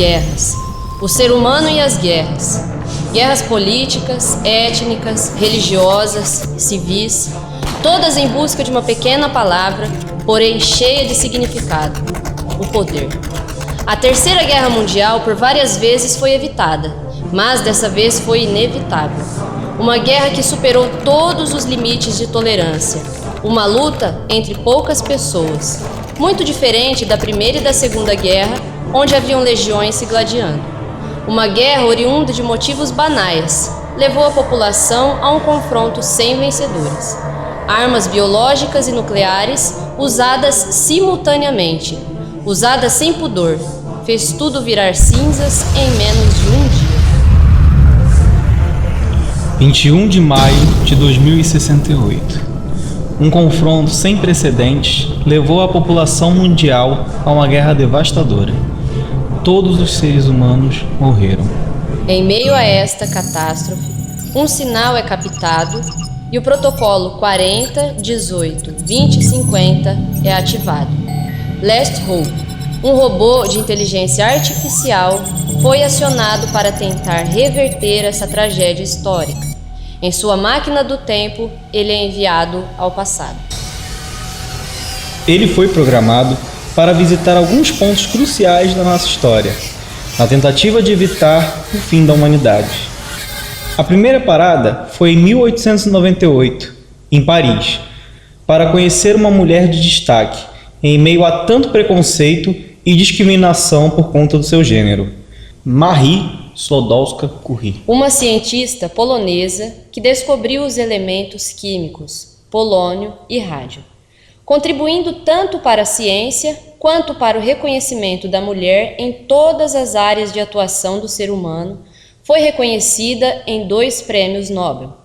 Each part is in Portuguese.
guerras. O ser humano e as guerras. Guerras políticas, étnicas, religiosas, civis, todas em busca de uma pequena palavra, porém cheia de significado: o poder. A Terceira Guerra Mundial por várias vezes foi evitada, mas dessa vez foi inevitável. Uma guerra que superou todos os limites de tolerância. Uma luta entre poucas pessoas, muito diferente da Primeira e da Segunda Guerra, onde haviam legiões se gladiando. Uma guerra oriunda de motivos banais levou a população a um confronto sem vencedores. Armas biológicas e nucleares usadas simultaneamente, usadas sem pudor, fez tudo virar cinzas em menos de um dia. 21 de maio de 2068. Um confronto sem precedentes levou a população mundial a uma guerra devastadora. Todos os seres humanos morreram. Em meio a esta catástrofe, um sinal é captado e o protocolo 40-18-20-50 é ativado. Last Hope, um robô de inteligência artificial, foi acionado para tentar reverter essa tragédia histórica. Em sua máquina do tempo, ele é enviado ao passado. Ele foi programado para visitar alguns pontos cruciais da nossa história, na tentativa de evitar o fim da humanidade. A primeira parada foi em 1898, em Paris, para conhecer uma mulher de destaque, em meio a tanto preconceito e discriminação por conta do seu gênero: Marie Sklodowska-Curie. Uma cientista polonesa que descobriu os elementos químicos, polônio e rádio. Contribuindo tanto para a ciência quanto para o reconhecimento da mulher em todas as áreas de atuação do ser humano, foi reconhecida em 2 prêmios Nobel.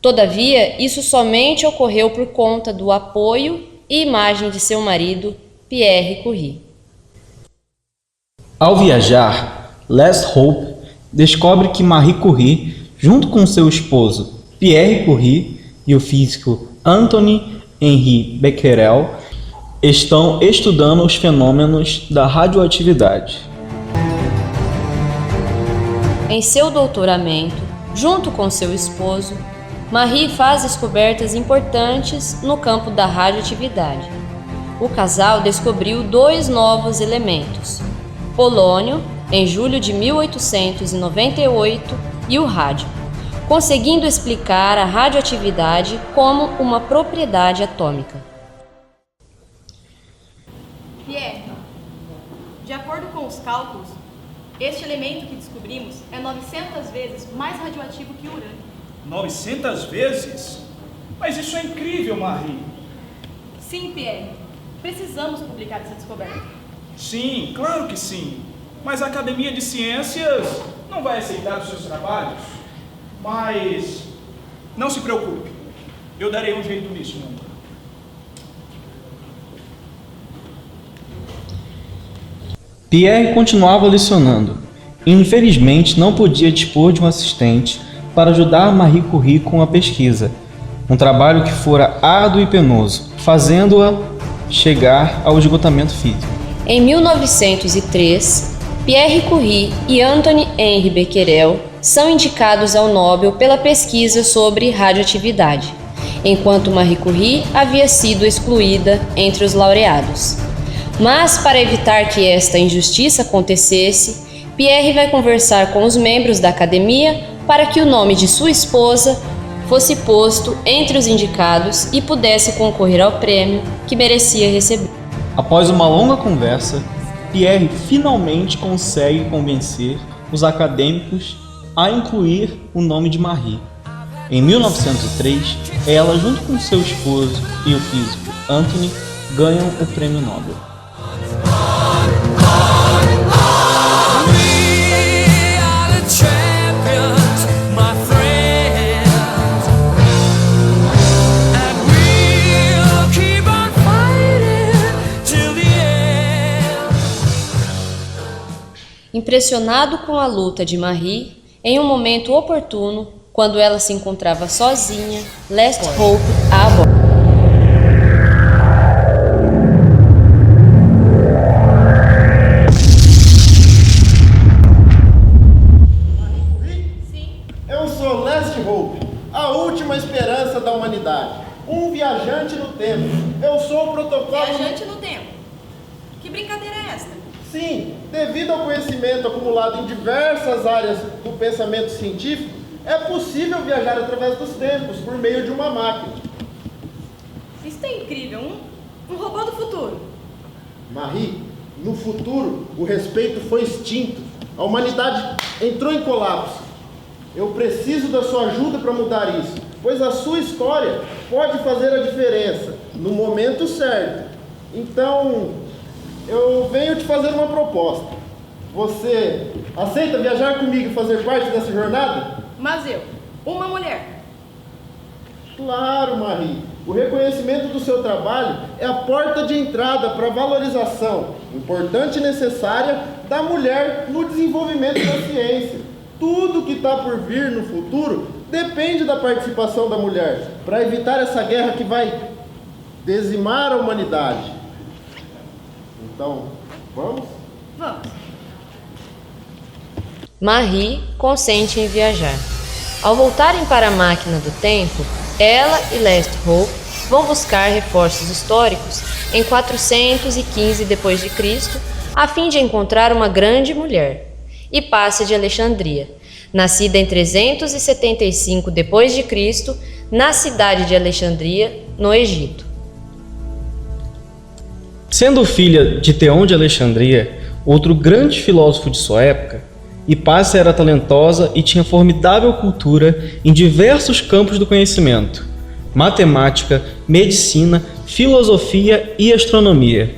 Todavia, isso somente ocorreu por conta do apoio e imagem de seu marido, Pierre Curie. Ao viajar, Last Hope descobre que Marie Curie, junto com seu esposo Pierre Curie e o físico Antoine-Henri Becquerel, estão estudando os fenômenos da radioatividade. Em seu doutoramento, junto com seu esposo, Marie faz descobertas importantes no campo da radioatividade. O casal descobriu 2 novos elementos: polônio, em julho de 1898, e o rádio, conseguindo explicar a radioatividade como uma propriedade atômica. Pierre, de acordo com os cálculos, este elemento que descobrimos é 900 vezes mais radioativo que o urânio. 900 vezes? Mas isso é incrível, Marie. Sim, Pierre. Precisamos publicar essa descoberta. Sim, claro que sim. Mas a Academia de Ciências não vai aceitar os seus trabalhos. Mas não se preocupe. Eu darei um jeito nisso, meu amor. Pierre continuava lecionando e infelizmente não podia dispor de um assistente para ajudar Marie Curie com a pesquisa, um trabalho que fora árduo e penoso, fazendo-a chegar ao esgotamento físico. Em 1903, Pierre Curie e Antoine-Henri Becquerel são indicados ao Nobel pela pesquisa sobre radioatividade, enquanto Marie Curie havia sido excluída entre os laureados. Mas, para evitar que esta injustiça acontecesse, Pierre vai conversar com os membros da academia para que o nome de sua esposa fosse posto entre os indicados e pudesse concorrer ao prêmio que merecia receber. Após uma longa conversa, Pierre finalmente consegue convencer os acadêmicos a incluir o nome de Marie. Em 1903, ela, junto com seu esposo e o físico Anthony, ganham o Prêmio Nobel. Impressionado com a luta de Marie, em um momento oportuno, quando ela se encontrava sozinha, Last Hope a aborda. esperança da humanidade. Um viajante no tempo. Eu sou o protocolo... Viajante no tempo. Que brincadeira é esta? Sim, devido ao conhecimento acumulado em diversas áreas do pensamento científico, é possível viajar através dos tempos por meio de uma máquina. Isso é incrível. Um robô do futuro. Marie, no futuro, o respeito foi extinto. A humanidade entrou em colapso. Eu preciso da sua ajuda para mudar isso, pois a sua história pode fazer a diferença no momento certo. Então, eu venho te fazer uma proposta. Você aceita viajar comigo e fazer parte dessa jornada? Mas eu, uma mulher. Claro, Marie. O reconhecimento do seu trabalho é a porta de entrada para a valorização, importante e necessária, da mulher no desenvolvimento da ciência. Tudo que está por vir no futuro depende da participação da mulher, para evitar essa guerra que vai dizimar a humanidade. Então, vamos? Vamos. Marie consente em viajar. Ao voltarem para a máquina do tempo, ela e Last Hope vão buscar reforços históricos em 415 d.C., a fim de encontrar uma grande mulher, Hipácia de Alexandria, nascida em 375 d.C., na cidade de Alexandria, no Egito. Sendo filha de Theon de Alexandria, outro grande filósofo de sua época, Hipácia era talentosa e tinha formidável cultura em diversos campos do conhecimento: matemática, medicina, filosofia e astronomia.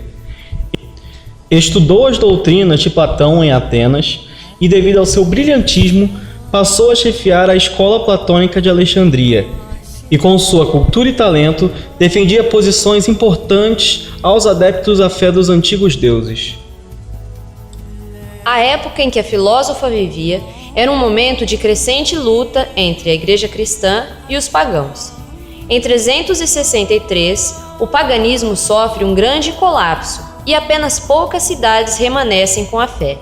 Estudou as doutrinas de Platão em Atenas e, devido ao seu brilhantismo, passou a chefiar a escola platônica de Alexandria e, com sua cultura e talento, defendia posições importantes aos adeptos à fé dos antigos deuses. A época em que a filósofa vivia era um momento de crescente luta entre a igreja cristã e os pagãos. Em 363, o paganismo sofre um grande colapso e apenas poucas cidades remanescem com a fé.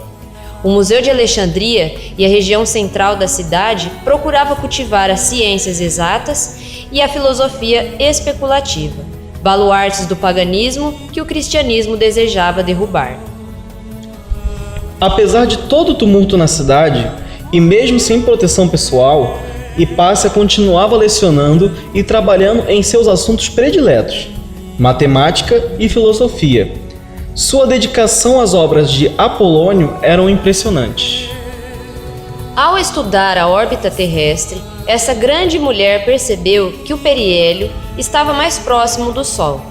O Museu de Alexandria e a região central da cidade procurava cultivar as ciências exatas e a filosofia especulativa, baluartes do paganismo que o cristianismo desejava derrubar. Apesar de todo o tumulto na cidade, e mesmo sem proteção pessoal, Hipácia continuava lecionando e trabalhando em seus assuntos prediletos, matemática e filosofia. Sua dedicação às obras de Apolônio eram impressionantes. Ao estudar a órbita terrestre, essa grande mulher percebeu que o periélio estava mais próximo do Sol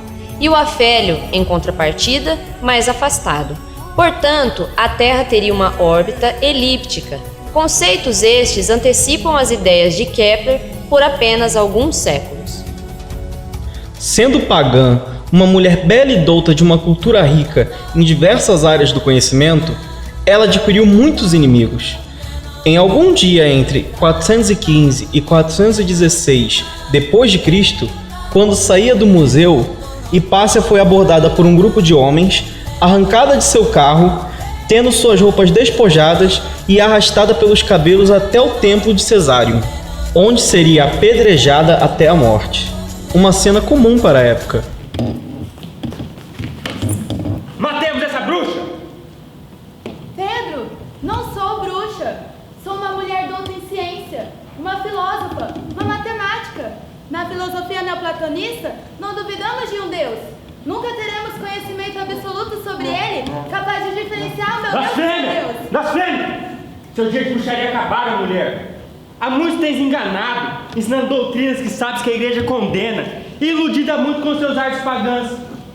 e o afélio, em contrapartida, mais afastado. Portanto, a Terra teria uma órbita elíptica. Conceitos estes antecipam as ideias de Kepler por apenas alguns séculos. Sendo pagã, uma mulher bela e douta de uma cultura rica em diversas áreas do conhecimento, ela adquiriu muitos inimigos. Em algum dia entre 415 e 416 d.C., quando saía do museu, Hipácia foi abordada por um grupo de homens, arrancada de seu carro, tendo suas roupas despojadas e arrastada pelos cabelos até o templo de Cesário, onde seria apedrejada até a morte. Uma cena comum para a época. Matemos essa bruxa! Pedro, não sou bruxa. Sou uma mulher douta em ciência, uma filósofa, uma matemática. Na filosofia neoplatonista, não duvidamos de um Deus. Nunca teremos conhecimento absoluto sobre ele, capaz de diferenciar o meu Deus do Deus. Blasfêmia! Seu dia de bruxaria acabaram, mulher. Há muitos tens enganado, ensinando doutrinas que sabes que a igreja condena, e iludida muito com seus artes pagãs.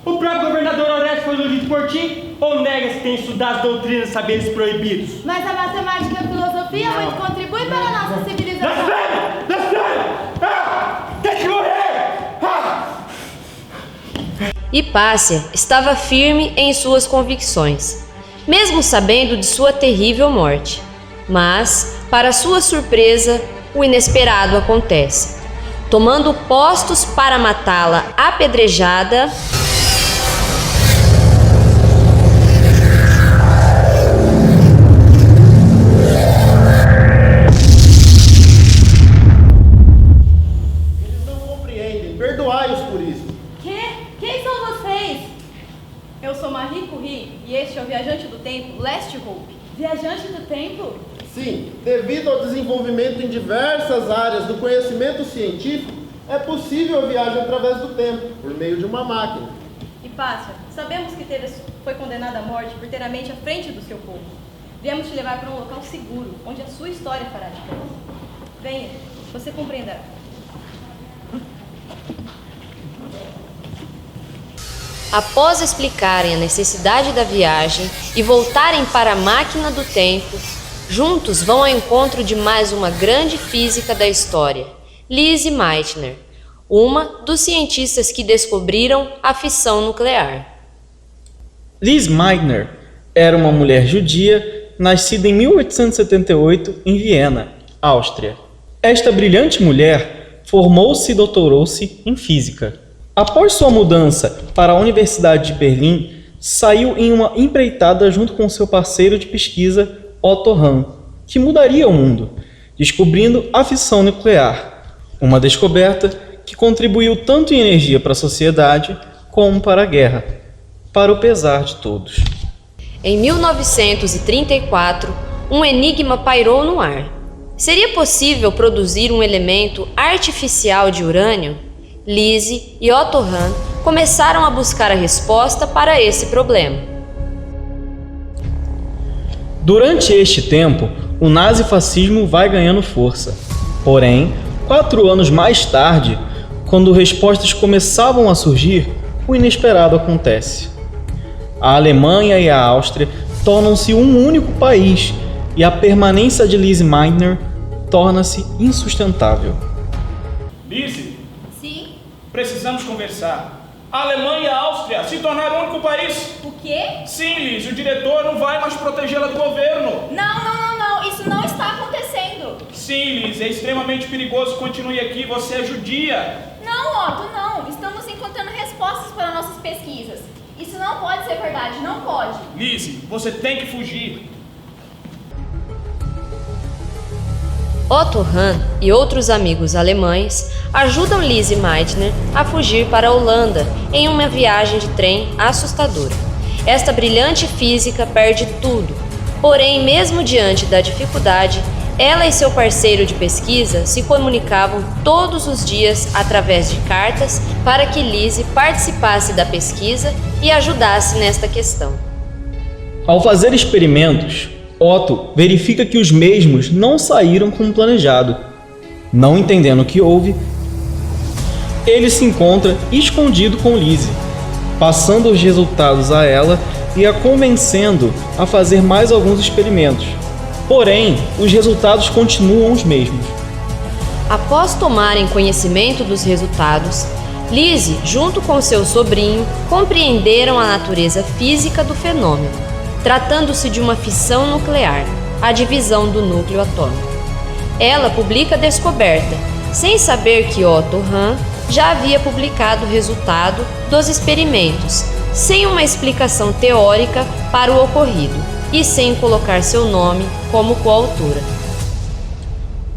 O próprio governador Orestes foi iludido por ti, ou negas que tem estudado as doutrinas e saberes proibidos? Mas a matemática e a filosofia muito contribuem para a nossa civilização. Blasfêmia! Blasfêmia! Tem que morrer! Hipácia estava firme em suas convicções, mesmo sabendo de sua terrível morte. Mas, para sua surpresa, o inesperado acontece. Tomando postos para matá-la apedrejada, perdoai-os por isso. Quem são vocês? Eu sou Marie Curie e este é o viajante do tempo, Last Hope. Viajante do tempo? Sim, devido ao desenvolvimento em diversas áreas do conhecimento científico, é possível a viagem através do tempo, por meio de uma máquina. Hipácia, sabemos que foi condenada à morte por ter a mente à frente do seu povo. Viemos te levar para um local seguro, onde a sua história fará diferença. Venha, você compreenderá. Após explicarem a necessidade da viagem e voltarem para a máquina do tempo, juntos vão ao encontro de mais uma grande física da história, Lise Meitner, uma dos cientistas que descobriram a fissão nuclear. Lise Meitner era uma mulher judia nascida em 1878 em Viena, Áustria. Esta brilhante mulher formou-se e doutorou-se em física. Após sua mudança para a Universidade de Berlim, saiu em uma empreitada junto com seu parceiro de pesquisa, Otto Hahn, que mudaria o mundo, descobrindo a fissão nuclear, uma descoberta que contribuiu tanto em energia para a sociedade como para a guerra, para o pesar de todos. Em 1934, um enigma pairou no ar. Seria possível produzir um elemento artificial de urânio? Lise e Otto Hahn começaram a buscar a resposta para esse problema. Durante este tempo, o nazifascismo vai ganhando força. Porém, 4 anos mais tarde, quando respostas começavam a surgir, o inesperado acontece. A Alemanha e a Áustria tornam-se um único país e a permanência de Lise Meitner torna-se insustentável. Lise, Sim? precisamos conversar. A Alemanha e a Áustria se tornaram o único país. O quê? Sim, Lise, o diretor não vai mais protegê-la do governo. Não, isso não está acontecendo. Sim, Lise, é extremamente perigoso. Continue aqui, você é judia. Não, Otto, não. Estamos encontrando respostas para nossas pesquisas. Isso não pode ser verdade, não pode. Lise, você tem que fugir. Otto Hahn e outros amigos alemães ajudam Lise Meitner a fugir para a Holanda em uma viagem de trem assustadora. Esta brilhante física perde tudo, porém, mesmo diante da dificuldade, ela e seu parceiro de pesquisa se comunicavam todos os dias através de cartas para que Lise participasse da pesquisa e ajudasse nesta questão. Ao fazer experimentos, Otto verifica que os mesmos não saíram como planejado. Não entendendo o que houve, ele se encontra escondido com Lise, passando os resultados a ela e a convencendo a fazer mais alguns experimentos. Porém, os resultados continuam os mesmos. Após tomarem conhecimento dos resultados, Lise, junto com seu sobrinho, compreenderam a natureza física do fenômeno, tratando-se de uma fissão nuclear, a divisão do núcleo atômico. Ela publica a descoberta, sem saber que Otto Hahn já havia publicado o resultado dos experimentos, sem uma explicação teórica para o ocorrido e sem colocar seu nome como coautora.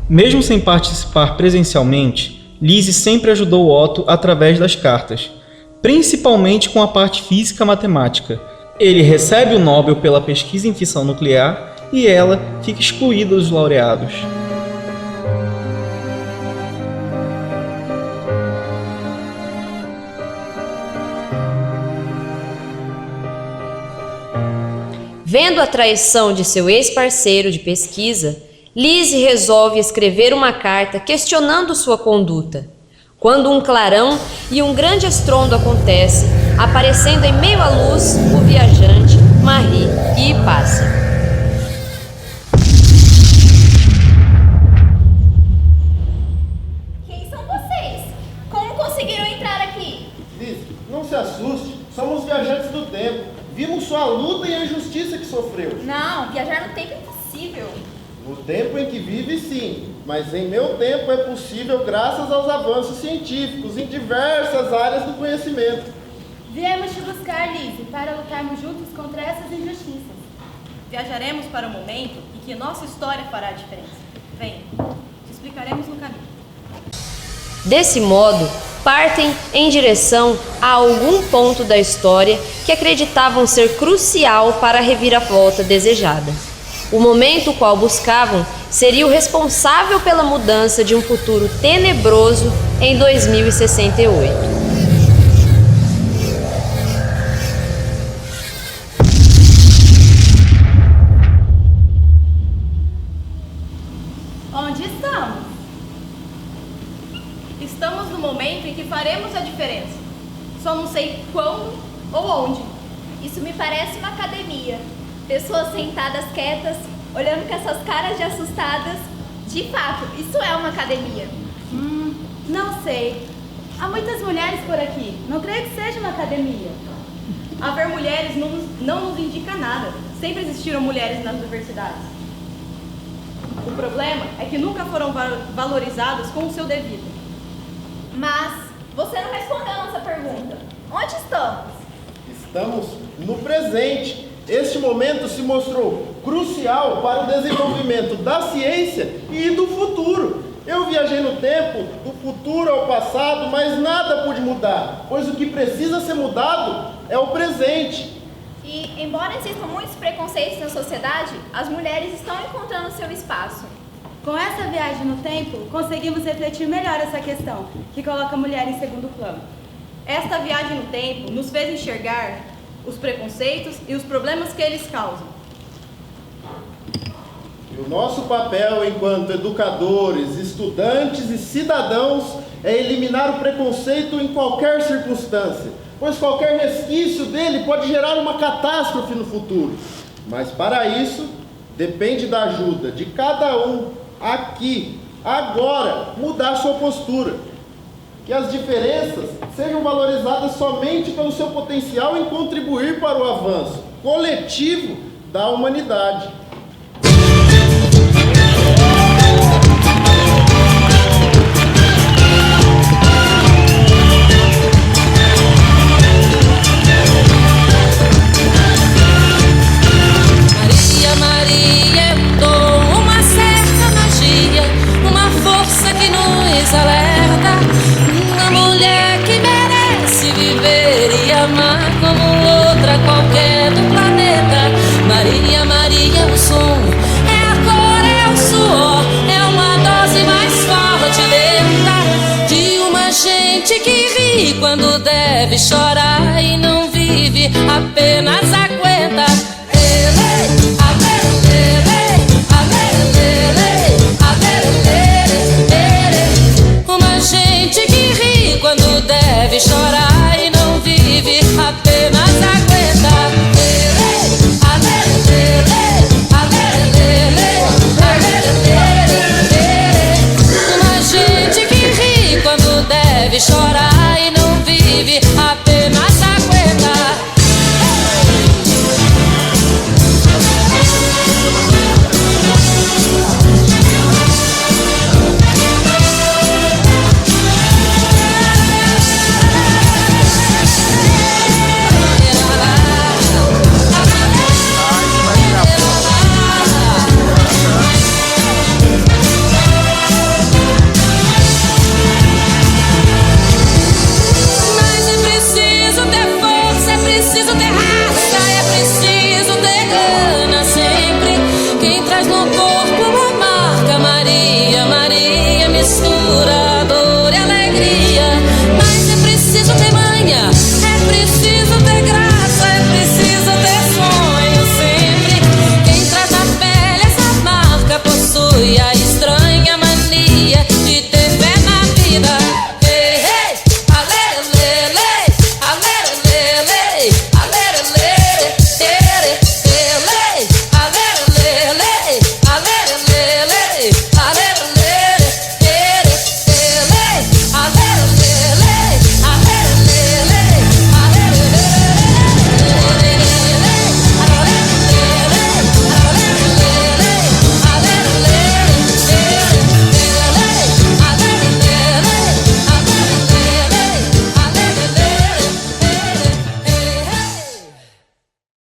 Mesmo sem participar presencialmente, Lise sempre ajudou Otto através das cartas, principalmente com a parte física-matemática. Ele recebe o Nobel pela pesquisa em fissão nuclear e ela fica excluída dos laureados. Vendo a traição de seu ex-parceiro de pesquisa, Lise resolve escrever uma carta questionando sua conduta, quando um clarão e um grande estrondo acontece, aparecendo em meio à luz o viajante, Marie e Hipácia. Quem são vocês? Como conseguiram entrar aqui? Lise, não se assuste, somos viajantes do tempo. Vimos sua luta e a injustiça que sofreu. Não, viajar no tempo é impossível. No tempo em que vive, sim, mas em meu tempo é possível graças aos avanços científicos em diversas áreas do conhecimento. Viemos te buscar, Lise, para lutarmos juntos contra essas injustiças. Viajaremos para o momento em que nossa história fará a diferença. Venha, te explicaremos no caminho. Desse modo, partem em direção a algum ponto da história que acreditavam ser crucial para a reviravolta desejada. O momento qual buscavam seria o responsável pela mudança de um futuro tenebroso em 2068. Onde estamos? Estamos no momento em que faremos a diferença. Só não sei quando ou onde. Isso me parece uma academia. Pessoas sentadas quietas, olhando com essas caras de assustadas. De fato, isso é uma academia. Não sei. Há muitas mulheres por aqui. Não creio que seja uma academia. Haver mulheres não nos indica nada. Sempre existiram mulheres nas universidades. O problema é que nunca foram valorizadas com o seu devido. Mas você não respondeu a nossa pergunta. Onde estamos? Estamos no presente. Este momento se mostrou crucial para o desenvolvimento da ciência e do futuro. Eu viajei no tempo, do futuro ao passado, mas nada pude mudar, pois o que precisa ser mudado é o presente. E, embora existam muitos preconceitos na sociedade, as mulheres estão encontrando seu espaço. Com essa viagem no tempo, conseguimos refletir melhor essa questão, que coloca a mulher em segundo plano. Esta viagem no tempo nos fez enxergar os preconceitos e os problemas que eles causam. E o nosso papel enquanto educadores, estudantes e cidadãos é eliminar o preconceito em qualquer circunstância, pois qualquer resquício dele pode gerar uma catástrofe no futuro. Mas para isso, depende da ajuda de cada um aqui, agora, mudar sua postura. Que as diferenças sejam valorizadas somente pelo seu potencial em contribuir para o avanço coletivo da humanidade. Maria, Maria, eu dou uma certa magia, uma força que nos alerta. Uma mulher que merece viver e amar como outra qualquer do planeta. Maria, Maria, o som é a cor, é o suor, é uma dose mais forte e lenta de uma gente que ri quando deve chorar e não vive, apenas aguenta. Uma gente que ri quando deve chorar e não vive, apenas aguenta. Uma gente que ri quando deve chorar e não vive, apenas aguenta. Mistura dor e alegria, mas é preciso ter mais.